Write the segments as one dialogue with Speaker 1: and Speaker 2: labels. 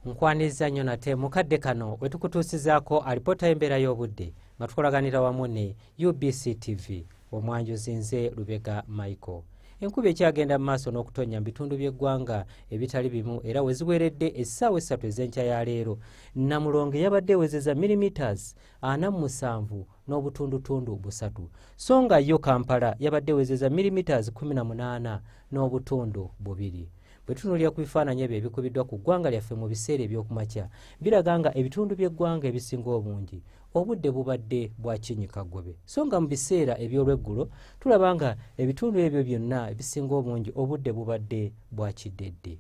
Speaker 1: Nkwaniza nnyo nate mukadde kano we tukutuusizaako alipoota y'embeera y'obudde nga tukolaganira wamu ne UBC TV omwanjuzi nze Lubega Michael. Enkuba ekyagenda mu maaso n'okutonnya mu bitundu by'eggwanga ebitali bimu era we ziweredde essaawa 3 ez'enkya ya leero. Namulonge yabadde ewezeza millimeters 47 n'obutundutundu 3 so nga yo Kampala yabadde ewezeza millimeters 18 n'obutundu 2. Bwe tutunuulira ku bifaananyi ebyo ebikubiddwa ku ggwanga lyaffe mu biseera eby'okumakya biraga nga ebitundu by'eggwanga ebisinga obungi obudde bubadde bwa kinnyikagobe so nga mu biseera eby'olweggulo tulaba nga ebitundu ebyo byonna ebisinga obungi obudde bubadde bwa kiddedde.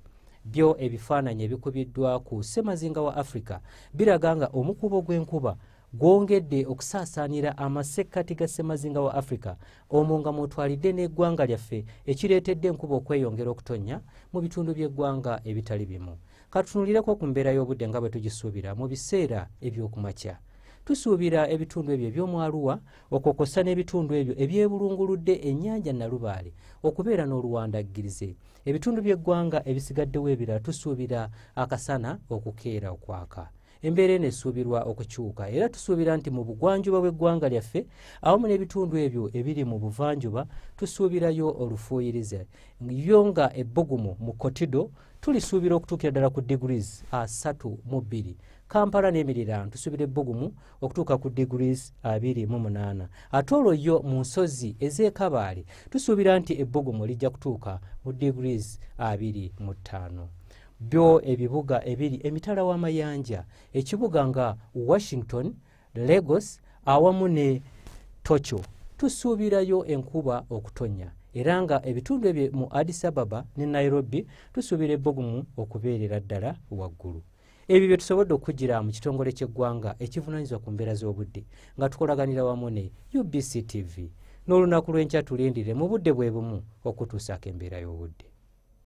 Speaker 1: Byo ebifaananyi ebikubiddwa ku ssemazinga wa Africa biraga nga omukubo gw'enkuba gwongedde okusaasaanira amasekkati ga ssemazinga wa Africa omwo nga mwotwalidde n'eggwanga lyaffe ekireetedde enkuba okweyongera okutonnya mu bitundu by'eggwanga ebitali bimu. Katutunulireko ku mbeera y'obudde nga bwe tugisuubira mu biseera eby'okumakya. Tusuubira ebitundu ebyo eby'omu Arua okokosa n'ebitundu ebyo ebyebulunguludde ennyanja Nalubaale okubeera n'oluwandaggirize. Ebitundu by'eggwanga ebisigaddewo ebirala tusuubira akasana okukeera okwaka. Embeera eno esuubirwa okukyuka era tusuubira nti mu bugwanjuba bw'eggwanga lyaffe awamu n'ebitundu ebyo ebiri mu buvanjuba tusuubirayo olufuuyirize yo nga ebbugumu mu Kotido tulisuubira okutuukira ddala ku degrees 32. Kampala n'emiriraano tusuubira ebbugumu okutuuka ku degrees 28. Ate olwo yo mu nsozi ez'e tusuubira nti ebbugumu lijja kutuuka mu degrees 25. Byo ebibuga ebiri emitala w'amayanja ekibuga nga Washington, Lagos awamu ne Tokyo tusuubirayo enkuba okutonnya era nga ebitundu ebyo mu Addis Ababa ne Nairobi tusuubira ebbugumu okubeerera ddala waggulu. Ebyo bye tusobodde okugira mu kitongole ky'eggwanga ekivunaanyizibwa ku mbeera z'obudde nga tukolaganira wamu ne UBC TV n'olunaku lw'enkya tulindire mu budde bwe bumu okutuusaako embeera y'obudde.